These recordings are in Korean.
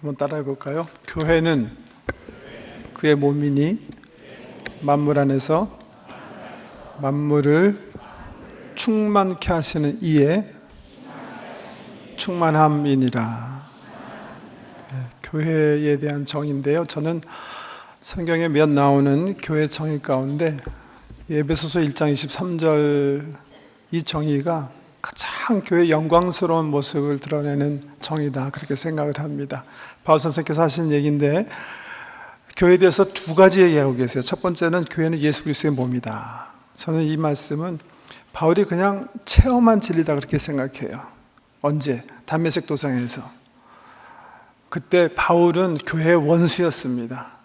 한번 따라해 볼까요? 교회는 그의 몸이니 만물 안에서 만물을 충만케 하시는 이의 충만함이니라. 교회에 대한 정의인데요, 저는 성경에 몇 나오는 교회 정의 가운데 에베소서 1장 23절 이 정의가 가장 교회의 영광스러운 모습을 드러내는 정의다, 그렇게 생각을 합니다. 바울 선생께서 하신 얘기인데, 교회에 대해서 두 가지 얘기하고 계세요. 첫 번째는 교회는 예수 그리스도의 몸이다. 저는 이 말씀은 바울이 그냥 체험한 진리다, 그렇게 생각해요. 언제? 담메색 도상에서. 그때 바울은 교회의 원수였습니다.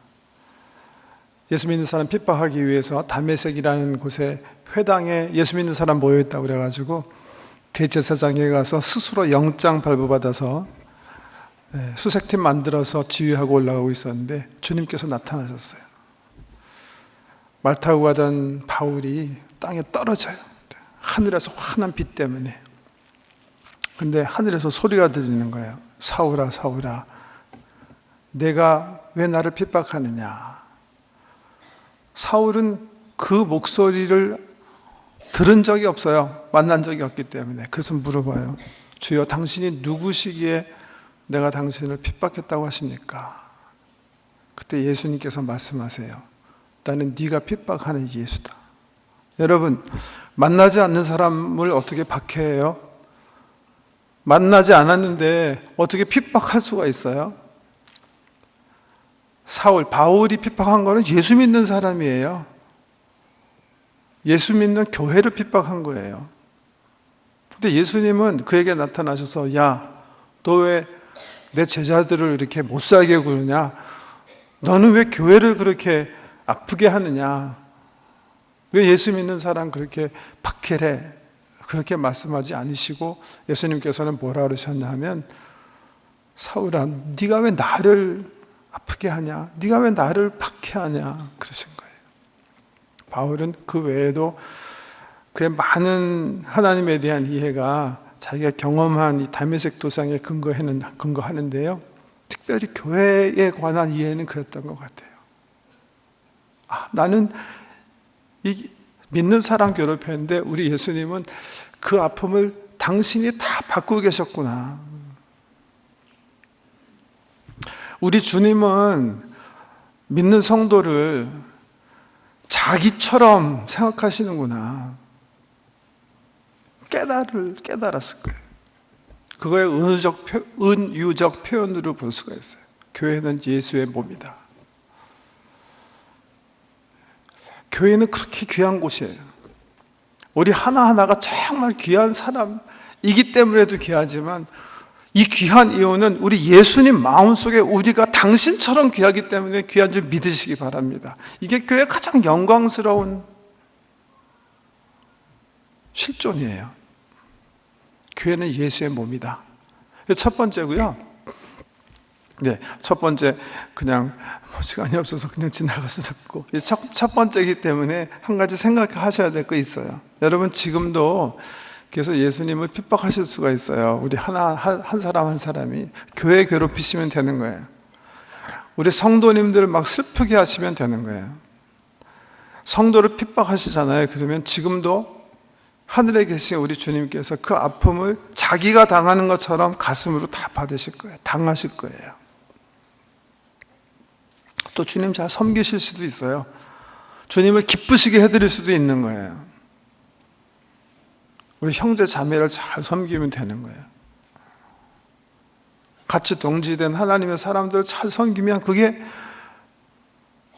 예수 믿는 사람 핍박하기 위해서 담메색이라는 곳에 회당에 예수 믿는 사람 모여있다고 그래가지고 대제사장에 가서 스스로 영장 발부받아서 수색팀 만들어서 지휘하고 올라가고 있었는데 주님께서 나타나셨어요. 말 타고 가던 바울이 땅에 떨어져요. 하늘에서 환한 빛 때문에. 근데 하늘에서 소리가 들리는 거예요. 사울아, 사울아, 내가 왜 나를 핍박하느냐. 사울은 그 목소리를 들은 적이 없어요. 만난 적이 없기 때문에. 그래서 물어봐요. 주여, 당신이 누구시기에 내가 당신을 핍박했다고 하십니까? 그때 예수님께서 말씀하세요. 나는 네가 핍박하는 예수다. 여러분, 만나지 않는 사람을 어떻게 박해해요? 만나지 않았는데 어떻게 핍박할 수가 있어요? 바울이 핍박한 거는 예수 믿는 사람이에요. 예수 믿는 교회를 핍박한 거예요. 근데 예수님은 그에게 나타나셔서, 야, 너 왜 내 제자들을 이렇게 못 살게 구느냐? 너는 왜 교회를 그렇게 아프게 하느냐? 왜 예수 믿는 사람 그렇게 박해래? 그렇게 말씀하지 않으시고 예수님께서는 뭐라 그러셨냐 하면, 사울아, 네가 왜 나를 아프게 하냐? 네가 왜 나를 박해하냐? 그러신 거예요. 바울은 그 외에도 그의 많은 하나님에 대한 이해가 자기가 경험한 이 담메색 도상에 근거하는데요, 특별히 교회에 관한 이해는 그랬던 것 같아요. 나는 이 믿는 사람 괴롭혔는데 우리 예수님은 그 아픔을 당신이 다 받고 계셨구나. 우리 주님은 믿는 성도를 자기처럼 생각하시는구나. 깨달았을 거예요. 그거의 은유적 표현으로 볼 수가 있어요. 교회는 예수의 몸이다. 교회는 그렇게 귀한 곳이에요. 우리 하나하나가 정말 귀한 사람이기 때문에도 귀하지만, 이 귀한 이유는 우리 예수님 마음속에 우리가 당신처럼 귀하기 때문에 귀한 줄 믿으시기 바랍니다. 이게 교회의 가장 영광스러운 실존이에요. 교회는 예수의 몸이다. 첫 번째고요. 첫 번째 그냥 시간이 없어서 그냥 지나갈 수 없고, 첫 번째이기 때문에 한 가지 생각하셔야 될 거 있어요. 여러분, 지금도 그래서 예수님을 핍박하실 수가 있어요. 우리 한 사람 한 사람이 교회 괴롭히시면 되는 거예요. 우리 성도님들을 막 슬프게 하시면 되는 거예요. 성도를 핍박하시잖아요. 그러면 지금도 하늘에 계신 우리 주님께서 그 아픔을 자기가 당하는 것처럼 가슴으로 다 받으실 거예요. 당하실 거예요. 또 주님 잘 섬기실 수도 있어요. 주님을 기쁘시게 해드릴 수도 있는 거예요. 우리 형제 자매를 잘 섬기면 되는 거예요. 같이 동지된 하나님의 사람들을 잘 섬기면 그게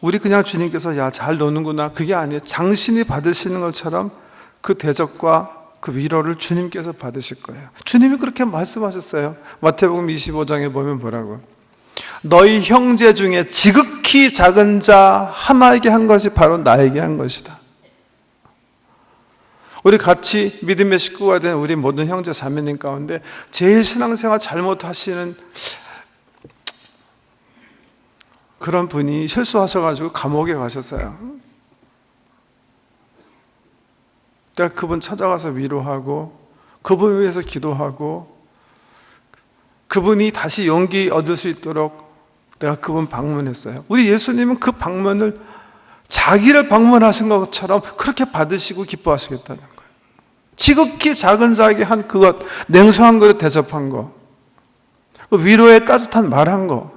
우리 그냥 주님께서 야, 잘 노는구나, 그게 아니에요. 당신이 받으시는 것처럼 그 대접과 그 위로를 주님께서 받으실 거예요. 주님이 그렇게 말씀하셨어요. 마태복음 25장에 보면 뭐라고? 너희 형제 중에 지극히 작은 자 하나에게 한 것이 바로 나에게 한 것이다. 우리 같이 믿음의 식구가 된 우리 모든 형제 자매님 가운데 제일 신앙생활 잘못하시는 그런 분이 실수하셔가지고 감옥에 가셨어요. 내가 그분 찾아가서 위로하고 그분을 위해서 기도하고 그분이 다시 용기 얻을 수 있도록 내가 그분 방문했어요. 우리 예수님은 그 방문을 자기를 방문하신 것처럼 그렇게 받으시고 기뻐하시겠다는 거예요. 지극히 작은 자에게 한 그것, 냉수한 그릇 대접한 거, 위로의 따뜻한 말한 거,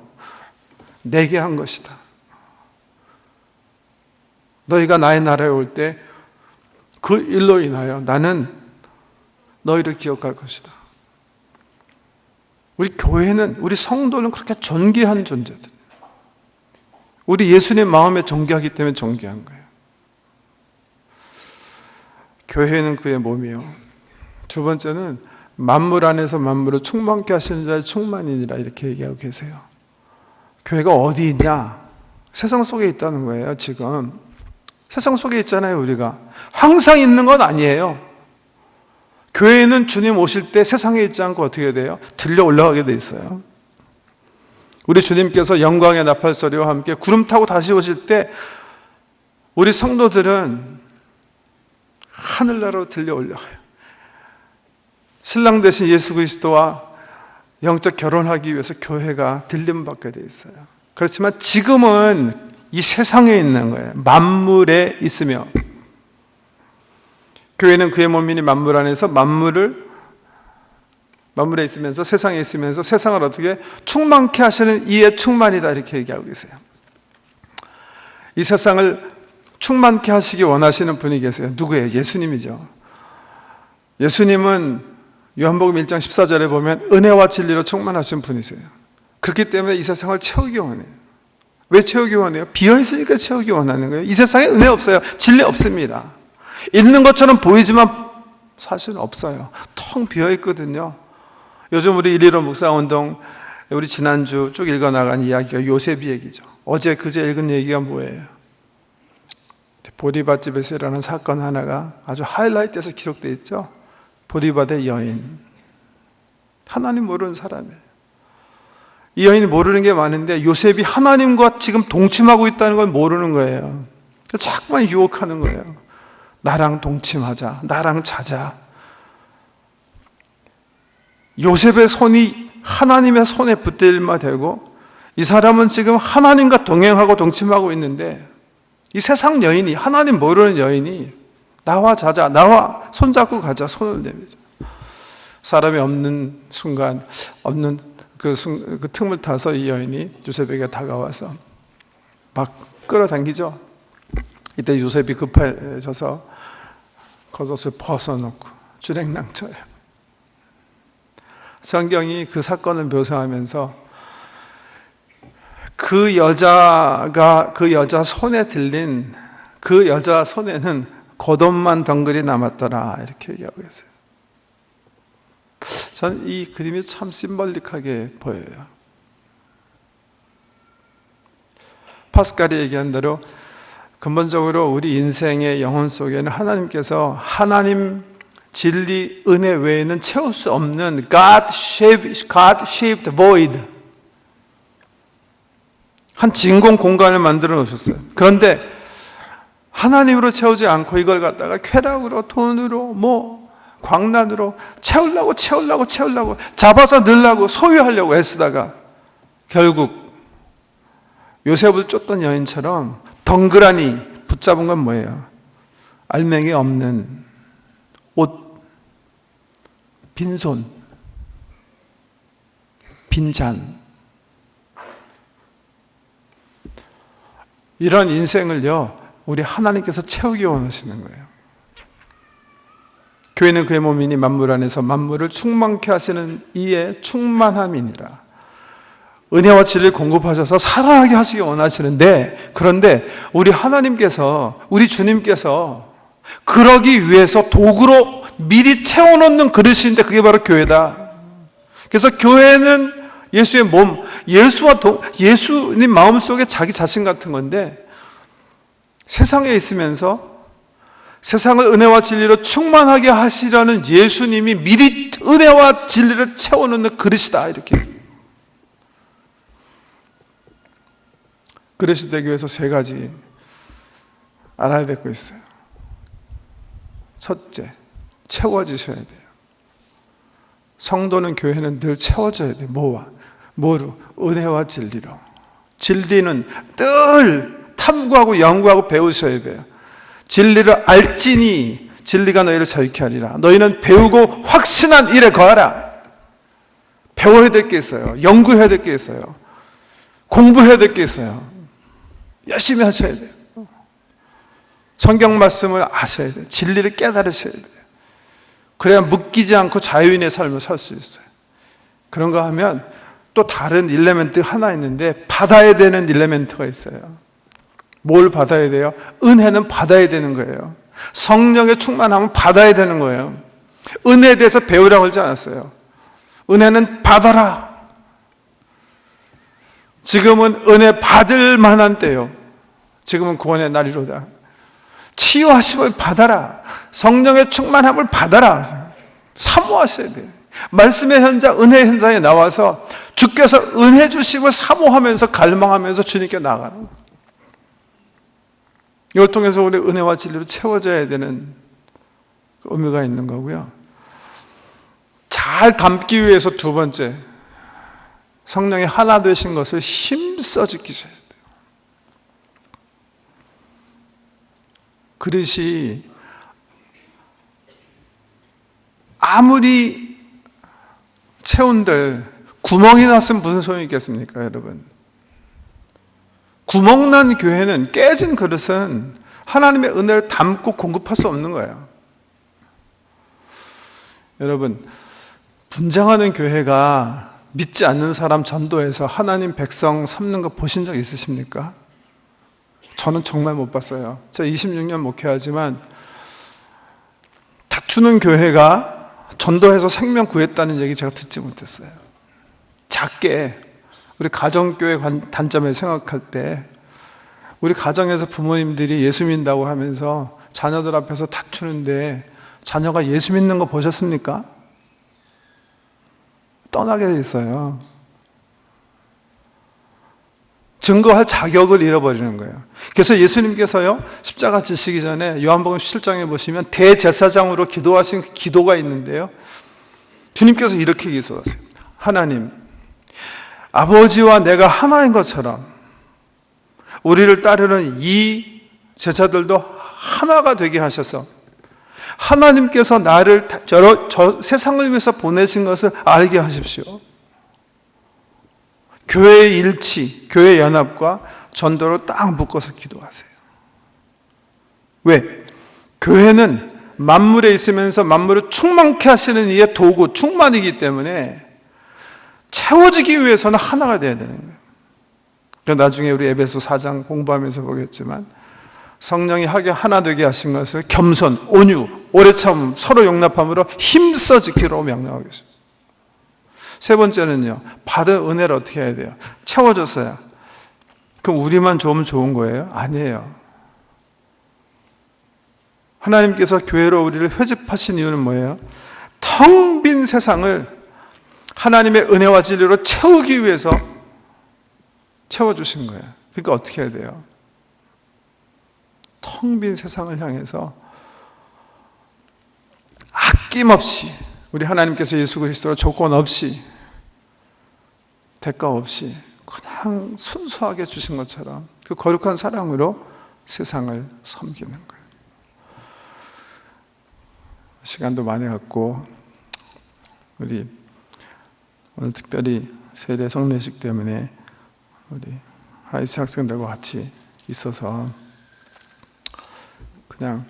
내게 한 것이다. 너희가 나의 나라에 올 때 그 일로 인하여 나는 너희를 기억할 것이다. 우리 교회는, 우리 성도는 그렇게 존귀한 존재들. 우리 예수님 마음에 존귀하기 때문에 존귀한 거예요. 교회는 그의 몸이요. 두 번째는 만물 안에서 만물을 충만케 하시는 자의 충만이니라 이렇게 얘기하고 계세요. 교회가 어디 있냐? 세상 속에 있다는 거예요. 지금 세상 속에 있잖아요. 우리가 항상 있는 건 아니에요. 교회는 주님 오실 때 세상에 있지 않고 어떻게 돼요? 들려 올라가게 돼 있어요. 우리 주님께서 영광의 나팔소리와 함께 구름 타고 다시 오실 때 우리 성도들은 하늘나라로 들려 올라가요. 신랑 되신 예수 그리스도와 영적 결혼하기 위해서 교회가 들림받게 돼 있어요. 그렇지만 지금은 이 세상에 있는 거예요. 만물에 있으며, 교회는 그의 몸이니 만물 안에서 만물에 있으면서, 세상에 있으면서 세상을 어떻게 충만케 하시는 이의 충만이다 이렇게 얘기하고 계세요. 이 세상을 충만케 하시기 원하시는 분이 계세요. 누구예요? 예수님이죠. 예수님은 요한복음 1장 14절에 보면 은혜와 진리로 충만하신 분이세요. 그렇기 때문에 이 세상을 채우기 원해요. 왜 채우기 원해요? 비어있으니까 채우기 원하는 거예요. 이 세상에 은혜 없어요. 진리 없습니다. 있는 것처럼 보이지만 사실은 없어요. 텅 비어있거든요. 요즘 우리 115 묵상운동, 우리 지난주 쭉 읽어나간 이야기가 요셉 얘기죠. 어제 그제 읽은 얘기가 뭐예요? 보디바 집에서 일어난 사건 하나가 아주 하이라이트해서 기록되어 있죠. 보디바의 여인, 하나님 모르는 사람이에요. 이 여인이 모르는 게 많은데 요셉이 하나님과 지금 동침하고 있다는 걸 모르는 거예요. 자꾸만 유혹하는 거예요. 나랑 동침하자, 나랑 자자. 요셉의 손이 하나님의 손에 붙들마 되고, 이 사람은 지금 하나님과 동행하고 동침하고 있는데, 이 세상 여인이, 하나님 모르는 여인이 나와 자자, 나와 손잡고 가자, 손을 내밀자. 사람이 없는 순간, 없는 그 틈을 타서 이 여인이 요셉에게 다가와서 막 끌어당기죠. 이때 요셉이 급해져서 겉옷을 벗어놓고 주랭랑쳐요. 성경이 그 사건을 묘사하면서 그 여자 손에 들린 그 여자 손에는 겉옷만 덩그리 남았더라 이렇게 얘기하고 계세요. 저는 이 그림이 참 심벌릭하게 보여요. 파스칼이 얘기한 대로 근본적으로 우리 인생의 영혼 속에는 하나님께서 하나님 진리 은혜 외에는 채울 수 없는 God-shaped void, 한 진공 공간을 만들어 놓으셨어요. 그런데 하나님으로 채우지 않고 이걸 갖다가 쾌락으로, 돈으로, 광란으로 채우려고 잡아서 넣으려고 소유하려고 애쓰다가 결국 요셉을 쫓던 여인처럼 덩그라니 붙잡은 건 뭐예요? 알맹이 없는 옷, 빈손, 빈잔. 이런 인생을요, 우리 하나님께서 채우기 원하시는 거예요. 교회는 그의 몸이니 만물 안에서 만물을 충만케 하시는 이의 충만함이니라. 은혜와 진리를 공급하셔서 살아나게 하시기 원하시는데, 그런데 우리 하나님께서, 우리 주님께서 그러기 위해서 도구로 미리 채워놓는 그릇인데 그게 바로 교회다. 그래서 교회는 예수의 몸, 예수님 마음속에 자기 자신 같은 건데, 세상에 있으면서 세상을 은혜와 진리로 충만하게 하시려는 예수님이 미리 은혜와 진리를 채워놓는 그릇이다 이렇게. 그릇이 되기 위해서 세 가지 알아야 될 거 있어요. 첫째, 채워지셔야 돼요. 성도는, 교회는 늘 채워져야 돼. 뭐로? 은혜와 진리로. 진리는 늘 탐구하고 연구하고 배우셔야 돼요. 진리를 알지니 진리가 너희를 자유케 하리라. 너희는 배우고 확신한 일에 거하라. 배워야 될 게 있어요. 연구해야 될 게 있어요. 공부해야 될 게 있어요. 열심히 하셔야 돼요. 성경 말씀을 아셔야 돼요. 진리를 깨달으셔야 돼요. 그래야 묶이지 않고 자유인의 삶을 살 수 있어요. 그런가 하면 또 다른 일레멘트 하나 있는데, 받아야 되는 일레멘트가 있어요. 뭘 받아야 돼요? 은혜는 받아야 되는 거예요. 성령의 충만함은 받아야 되는 거예요. 은혜에 대해서 배우라고 하지 않았어요. 은혜는 받아라. 지금은 은혜 받을 만한 때요. 지금은 구원의 날이로다. 치유하심을 받아라. 성령의 충만함을 받아라. 사모하셔야 돼요. 말씀의 현장, 은혜의 현장에 나와서 주께서 은혜 주심을 사모하면서 갈망하면서 주님께 나아가는 거예요. 이걸 통해서 우리 은혜와 진리로 채워져야 되는 의미가 있는 거고요. 잘 담기 위해서 두 번째, 성령이 하나 되신 것을 힘써 지키셔야 돼요. 그릇이 아무리 채운들 구멍이 났으면 무슨 소용이 있겠습니까, 여러분? 구멍난 교회는, 깨진 그릇은 하나님의 은혜를 담고 공급할 수 없는 거예요. 여러분, 분쟁하는 교회가 믿지 않는 사람 전도해서 하나님 백성 삼는 거 보신 적 있으십니까? 저는 정말 못 봤어요. 제가 26년 목회하지만 다투는 교회가 전도해서 생명 구했다는 얘기 제가 듣지 못했어요. 작게 우리 가정교회 단점을 생각할 때, 우리 가정에서 부모님들이 예수 믿는다고 하면서 자녀들 앞에서 다투는데 자녀가 예수 믿는 거 보셨습니까? 떠나게 돼 있어요. 증거할 자격을 잃어버리는 거예요. 그래서 예수님께서요, 십자가 지시기 전에 요한복음 17장에 보시면 대제사장으로 기도하신 기도가 있는데요, 주님께서 이렇게 기도하세요. 하나님, 아버지와 내가 하나인 것처럼 우리를 따르는 이 제자들도 하나가 되게 하셔서 하나님께서 나를 저 세상을 위해서 보내신 것을 알게 하십시오. 교회의 일치, 교회 연합과 전도로 딱 묶어서 기도하세요. 왜? 교회는 만물에 있으면서 만물을 충만케 하시는 이의 도구, 충만이기 때문에 채워지기 위해서는 하나가 돼야 되는 거예요. 나중에 우리 에베소 4장 공부하면서 보겠지만, 성령이 하게 하나 되게 하신 것을 겸손, 온유, 오래 참음, 서로 용납함으로 힘써 지키라고 명령하고 있습니다. 세 번째는요, 받은 은혜를 어떻게 해야 돼요? 채워줬어요. 그럼 우리만 좋으면 좋은 거예요? 아니에요. 하나님께서 교회로 우리를 회집하신 이유는 뭐예요? 텅 빈 세상을 하나님의 은혜와 진리로 채우기 위해서 채워주신 거예요. 그러니까 어떻게 해야 돼요? 텅 빈 세상을 향해서 아낌없이, 우리 하나님께서 예수 그리스도로 조건 없이, 대가 없이 그냥 순수하게 주신 것처럼 그 거룩한 사랑으로 세상을 섬기는 거예요. 시간도 많이 갖고 우리 오늘 특별히 세례 성례식 때문에 우리 하이스 학생들과 같이 있어서 그냥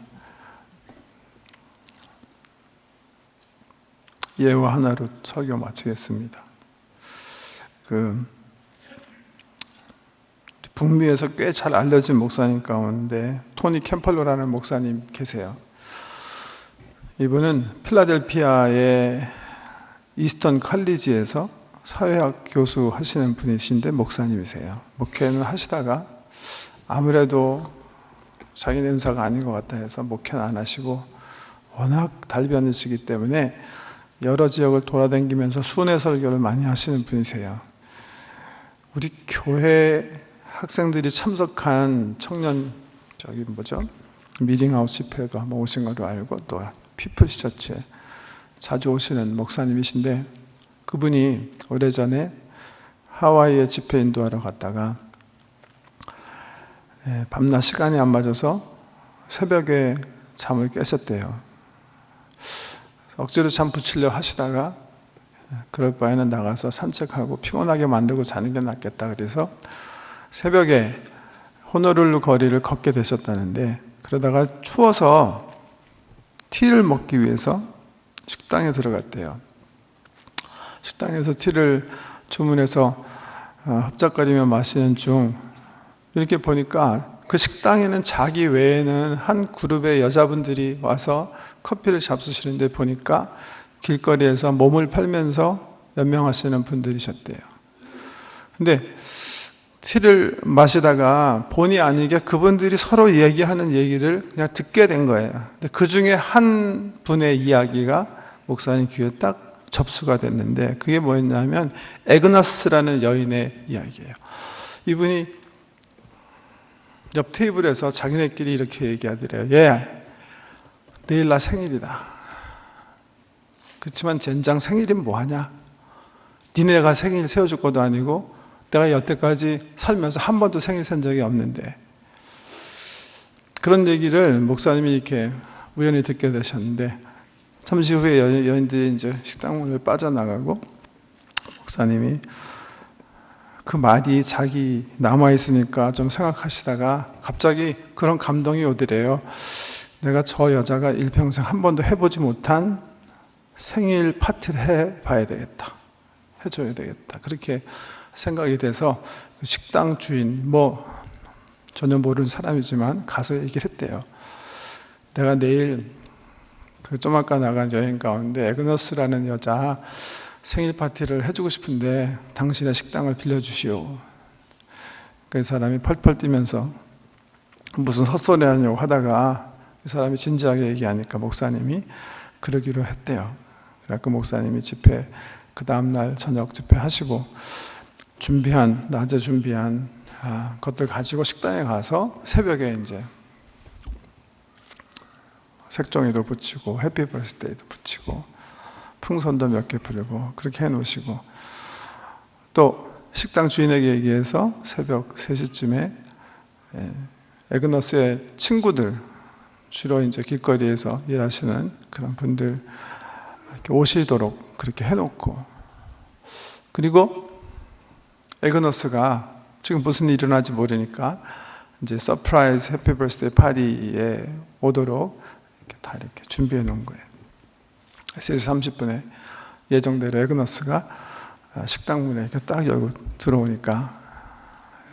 예화 하나로 설교 마치겠습니다. 북미에서 꽤 잘 알려진 목사님 가운데 토니 캠펄로라는 목사님 계세요. 이분은 필라델피아의 이스턴 칼리지에서 사회학 교수 하시는 분이신데 목사님이세요. 목회는 하시다가 아무래도 자기네 은사가 아닌 것 같다 해서 목회는 안 하시고, 워낙 달변이시기 때문에 여러 지역을 돌아다니면서 순회 설교를 많이 하시는 분이세요. 우리 교회 학생들이 참석한 청년 미링하우스 집회도 한번 오신 걸로 알고, 또 피플스 처치에 자주 오시는 목사님이신데 그분이 오래전에 하와이에 집회 인도하러 갔다가 밤낮 시간이 안 맞아서 새벽에 잠을 깨셨대요. 억지로 잠 붙이려 하시다가 그럴 바에는 나가서 산책하고 피곤하게 만들고 자는 게 낫겠다 그래서 새벽에 호놀룰루 거리를 걷게 되셨다는데 그러다가 추워서 티를 먹기 위해서 식당에 들어갔대요. 식당에서 티를 주문해서 흡작거리며 마시는 중 이렇게 보니까 그 식당에는 자기 외에는 한 그룹의 여자분들이 와서 커피를 잡수시는데 보니까 길거리에서 몸을 팔면서 연명하시는 분들이셨대요. 근데 티를 마시다가 본의 아니게 그분들이 서로 얘기하는 얘기를 그냥 듣게 된 거예요. 근데 그 중에 한 분의 이야기가 목사님 귀에 딱 접수가 됐는데 그게 뭐였냐면 에그너스라는 여인의 이야기예요. 이분이 옆 테이블에서 자기네끼리 이렇게 얘기하더래요. 내일 나 생일이다. 그렇지만 젠장 생일이면 뭐하냐? 니네가 생일 세워줄 것도 아니고 내가 여태까지 살면서 한 번도 생일 센 적이 없는데 그런 얘기를 목사님이 이렇게 우연히 듣게 되셨는데 잠시 후에 여인들이 이제 식당 문을 빠져나가고 목사님이 그 말이 자기 남아있으니까 좀 생각하시다가 갑자기 그런 감동이 오더래요. 내가 저 여자가 일평생 한 번도 해보지 못한 생일 파티를 해봐야 되겠다. 해줘야 되겠다. 그렇게 생각이 돼서 그 식당 주인, 전혀 모르는 사람이지만 가서 얘기를 했대요. 내가 내일 그 좀 아까 나간 여행 가운데 에그너스라는 여자 생일 파티를 해주고 싶은데 당신의 식당을 빌려주시오. 그 사람이 펄펄 뛰면서 무슨 헛소리 하냐고 하다가 이 사람이 진지하게 얘기하니까 목사님이 그러기로 했대요. 그래서 목사님이 집회 그 다음날 저녁 집회 하시고 낮에 준비한 것들 가지고 식당에 가서 새벽에 이제 색종이도 붙이고 해피 버스데이도 붙이고 풍선도 몇 개 부르고 그렇게 해놓으시고 또 식당 주인에게 얘기해서 새벽 3시쯤에 에그너스의 친구들 주로 이제 길거리에서 일하시는 그런 분들 이렇게 오시도록 그렇게 해놓고 그리고 에그너스가 지금 무슨 일이 일어날지 모르니까 이제 서프라이즈 해피 버스데이 파티에 오도록 이렇게 다 이렇게 준비해 놓은 거예요. 3시 30분에 예정대로 에그너스가 식당 문에 이렇게 딱 열고 들어오니까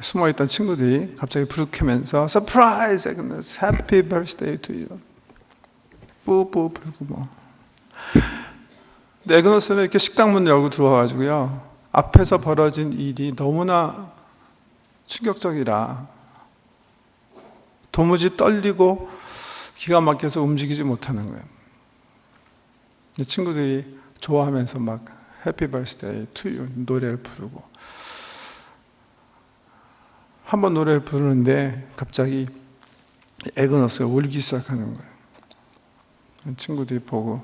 숨어있던 친구들이 갑자기 불을 켜면서 서프라이즈 에그너스 해피 버스데이 투 유 뿌뿌 불고 근데 에그너스는 이렇게 식당 문 열고 들어와가지고요 앞에서 벌어진 일이 너무나 충격적이라 도무지 떨리고 기가 막혀서 움직이지 못하는 거예요. 친구들이 좋아하면서 막 해피 버스데이 투 유 노래를 부르고 한 번 노래를 부르는데 갑자기 에그너스가 울기 시작하는 거예요. 친구들이 보고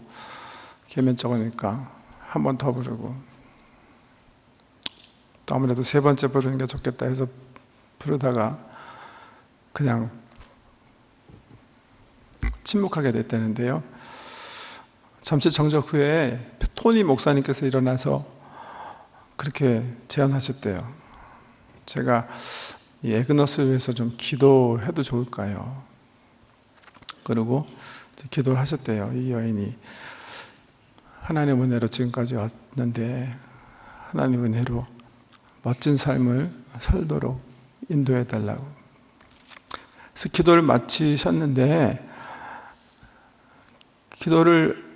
계면 적으니까 한 번 더 부르고 또 아무래도 3번째 부르는 게 좋겠다 해서 부르다가 그냥 침묵하게 됐다는데요. 잠시 정적 후에 토니 목사님께서 일어나서 그렇게 제안하셨대요. 제가 이 에그너스를 위해서 좀 기도해도 좋을까요? 그리고 기도를 하셨대요. 이 여인이 하나님 은혜로 지금까지 왔는데 하나님 은혜로 멋진 삶을 살도록 인도해 달라고. 그래서 기도를 마치셨는데 기도를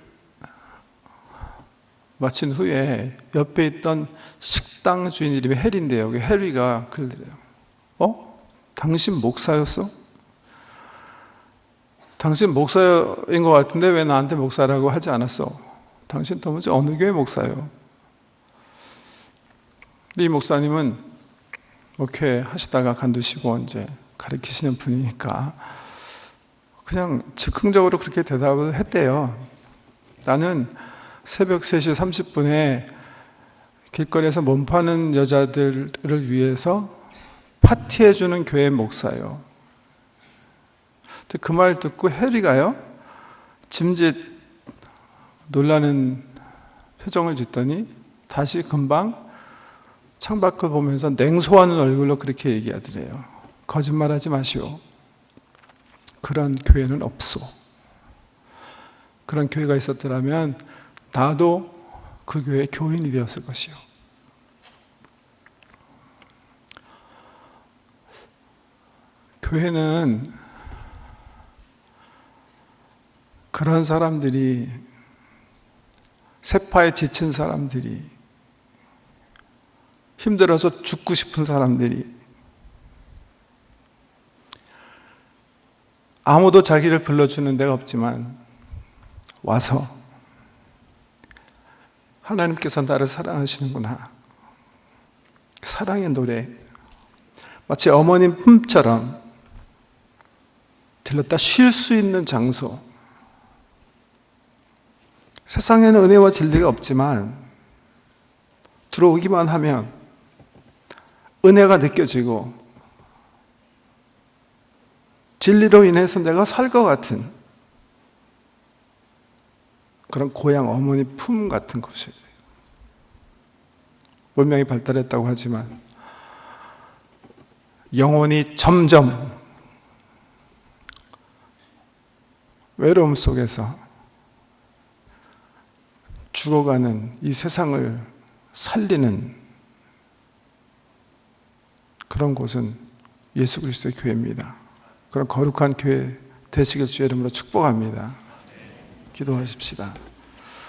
마친 후에 옆에 있던 식당 주인 이름이 해리인데요. 해리가 그러더래요. 당신 목사였어? 당신 목사인 것 같은데 왜 나한테 목사라고 하지 않았어? 당신 도무지 어느 교회 목사요? 이 목사님은 목회 하시다가 간두시고 이제 가르치시는 분이니까 그냥 즉흥적으로 그렇게 대답을 했대요. 나는 새벽 3시 30분에 길거리에서 몸 파는 여자들을 위해서 파티해주는 교회 목사예요. 그 말 듣고 해리가요, 짐짓 놀라는 표정을 짓더니 다시 금방 창밖을 보면서 냉소하는 얼굴로 그렇게 얘기하더래요. 거짓말하지 마시오. 그런 교회는 없소. 그런 교회가 있었더라면 나도 그 교회의 교인이 되었을 것이요. 교회는 그런 사람들이, 세파에 지친 사람들이, 힘들어서 죽고 싶은 사람들이, 아무도 자기를 불러주는 데가 없지만 와서 하나님께서 나를 사랑하시는구나, 사랑의 노래, 마치 어머님 품처럼 들렀다 쉴 수 있는 장소. 세상에는 은혜와 진리가 없지만 들어오기만 하면 은혜가 느껴지고 진리로 인해서 내가 살 것 같은 그런 고향 어머니 품 같은 곳이에요. 문명이 발달했다고 하지만 영혼이 점점 외로움 속에서 죽어가는 이 세상을 살리는 그런 곳은 예수 그리스도의 교회입니다. 그런 거룩한 교회 되시길 주의 이름으로 축복합니다. 기도하십시다.